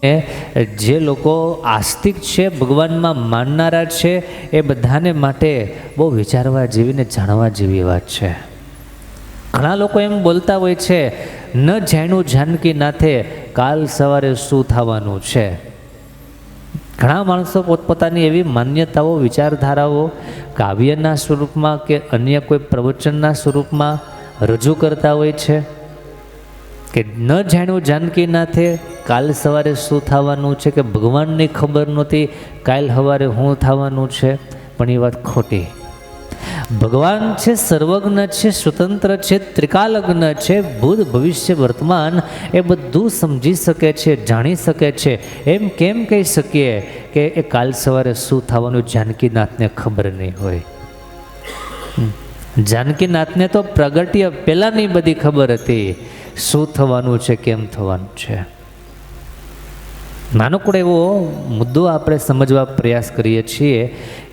જે લોકો આસ્તિક છે, ભગવાનમાં માનનારા છે, એ બધાને માટે બહુ વિચારવા જેવી ને જાણવા જેવી વાત છે. ઘણા લોકો એમ બોલતા હોય છે, ન જાણ્યું જાનકી નાથે કાલ સવારે શું થવાનું છે. ઘણા માણસો પોતપોતાની એવી માન્યતાઓ, વિચારધારાઓ કાવ્યના સ્વરૂપમાં કે અન્ય કોઈ પ્રવચનના સ્વરૂપમાં રજૂ કરતા હોય છે કે ન જાણ્યું જાનકી નાથે કાલ સવારે શું થવાનું છે, કે ભગવાનને ખબર નહોતી કાલ સવારે શું થવાનું છે. પણ એ વાત ખોટી. ભગવાન છે, સર્વજ્ઞ છે, સ્વતંત્ર છે, ત્રિકાલજ્ઞ છે, ભૂત ભવિષ્ય વર્તમાન એ બધું સમજી શકે છે, જાણી શકે છે. એમ કેમ કહી શકીએ કે એ કાલ સવારે શું થવાનું જાનકીનાથને ખબર નહીં હોય? જાનકીનાથને તો પ્રગટ્ય પહેલાંની બધી ખબર હતી શું થવાનું છે, કેમ થવાનું છે. નાનકડો એવો મુદ્દો આપણે સમજવા પ્રયાસ કરીએ છીએ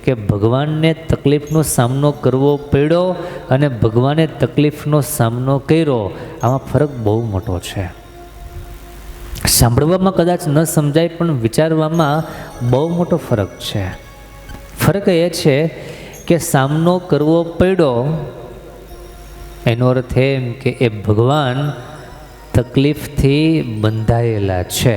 કે ભગવાનને તકલીફનો સામનો કરવો પડ્યો અને ભગવાને તકલીફનો સામનો કર્યો, આમાં ફરક બહુ મોટો છે. સાંભળવામાં કદાચ ન સમજાય પણ વિચારવામાં બહુ મોટો ફરક છે. ફરક એ છે કે સામનો કરવો પડ્યો એનો અર્થ એમ કે એ ભગવાન તકલીફથી બંધાયેલા છે.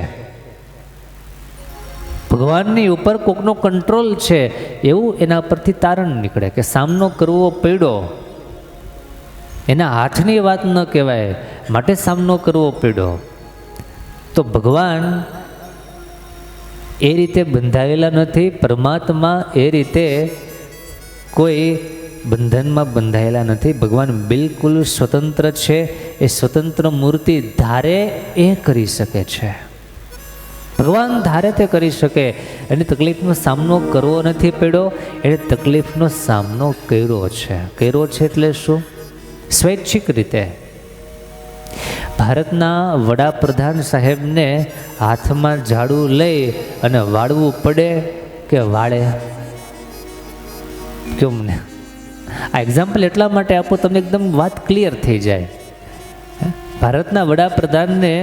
ભગવાનની ઉપર કોકનો કંટ્રોલ છે એવું એના પરથી તારણ નીકળે કે સામનો કરવો પડ્યો. એના હાથની વાત ન કહેવાય, માટે સામનો કરવો પડ્યો. તો ભગવાન એ રીતે બંધાયેલા નથી. પરમાત્મા એ રીતે કોઈ બંધનમાં બંધાયેલા નથી. ભગવાન બિલકુલ સ્વતંત્ર છે. એ સ્વતંત્ર મૂર્તિ ધારે એ કરી શકે છે. ભગવાન ધારે તે કરી શકે. એની તકલીફનો સામનો કરવો નથી પડ્યો, એને તકલીફનો સામનો કર્યો છે. કર્યો છે એટલે શું? સ્વૈચ્છિક રીતે. ભારતના વડાપ્રધાન સાહેબને હાથમાં ઝાડુ લઈ અને વાળવું પડે કે વાળે? કેમ મને આ એક્ઝામ્પલ એટલા માટે આપો તમને એકદમ વાત ક્લિયર થઈ જાય. ભારતના વડાપ્રધાનને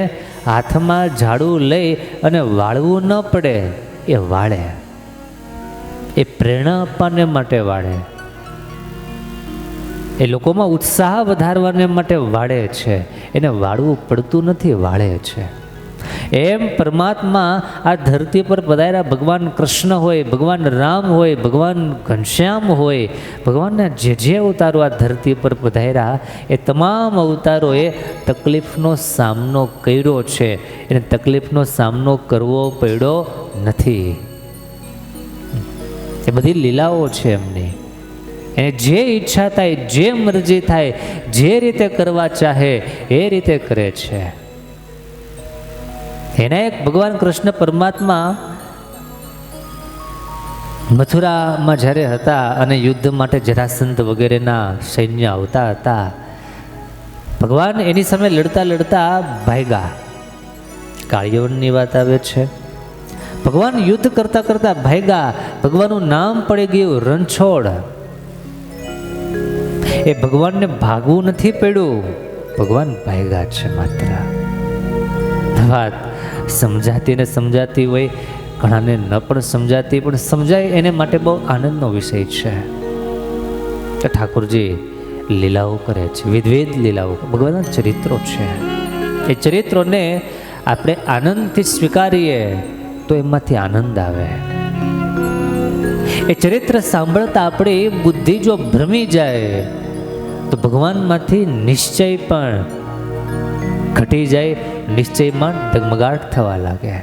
હાથમાં ઝાડુ લઈ અને વાળવું ન પડે, એ વાળે. એ પ્રેરણા આપવાને માટે વાળે. એ લોકોમાં ઉત્સાહ વધારવાને માટે વાળે છે. એને વાળવું પડતું નથી, વાળે છે. એમ પરમાત્મા આ ધરતી પર પધાર્યા. ભગવાન કૃષ્ણ હોય, ભગવાન રામ હોય, ભગવાન ઘનશ્યામ હોય, ભગવાનના જે અવતારો આ ધરતી પર પધાર્યા એ તમામ અવતારોએ તકલીફનો સામનો કર્યો છે. એને તકલીફનો સામનો કરવો પડ્યો નથી. એ બધી લીલાઓ છે એમની. એને જે ઈચ્છા થાય, જે મરજી થાય, જે રીતે કરવા ચાહે એ રીતે કરે છે. એના એક ભગવાન કૃષ્ણ પરમાત્મા મથુરામાં જ્યારે હતા અને યુદ્ધ માટે જરાસંધ વગેરેના સૈન્ય આવતા હતા, ભગવાન એની સામે લડતા લડતા ભાગ્યા. કાળિયવનની વાત આવે છે. ભગવાન યુદ્ધ કરતા કરતા ભાગ્યા. ભગવાનનું નામ પડી ગયું રણછોડ. એ ભગવાનને ભાગવું નથી પડ્યું, ભગવાન ભાગ્યા છે માત્ર. વાત સમજાતી ને સમજાતી હોય, ઘણાને ન પણ સમજાતી, પણ સમજાય એને માટે બહુ આનંદનો વિષય છે. કે ઠાકોરજી લીલાઓ કરે છે, વિવિધ લીલાઓ, ભગવાનના ચરિત્રો છે. એ ચરિત્રોને આપણે આનંદથી સ્વીકારીએ તો એમાંથી આનંદ આવે. એ ચરિત્ર સાંભળતા આપણી બુદ્ધિ જો ભ્રમી જાય તો ભગવાનમાંથી નિશ્ચય પણ ઘટી જાય, નિશ્ચયમાં ડગમગાટ થવા લાગે.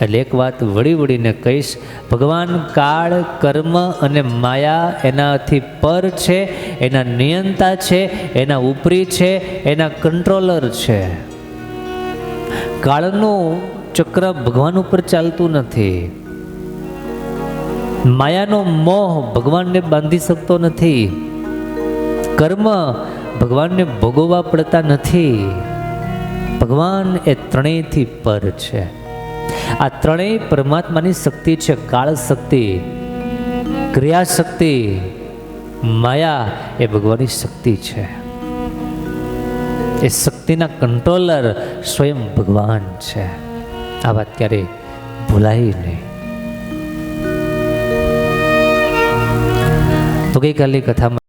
એટલે એક વાત વળી વળીને કહીશ, ભગવાન કાળ, કર્મ અને માયા એનાથી પર છે, એના નિયંતા છે, એના ઉપરી છે, એના કંટ્રોલર છે. કાળનું ચક્ર ભગવાન ઉપર ચાલતું નથી. માયાનો મોહ ભગવાનને બાંધી શકતો નથી. કર્મ ભગવાનને ભોગવવા પડતા નથી. ભગવાન એ ત્રણેયથી પર છે. આ ત્રણેય પરમાત્માની શક્તિ છે. કાળ શક્તિ, ક્રિયા શક્તિ, માયા એ ભગવાનની શક્તિ છે. એ શક્તિના કંટ્રોલર સ્વયં ભગવાન છે. આ વાત ક્યારેય ભૂલાય નહીં. તો ગઈકાલની કથામાં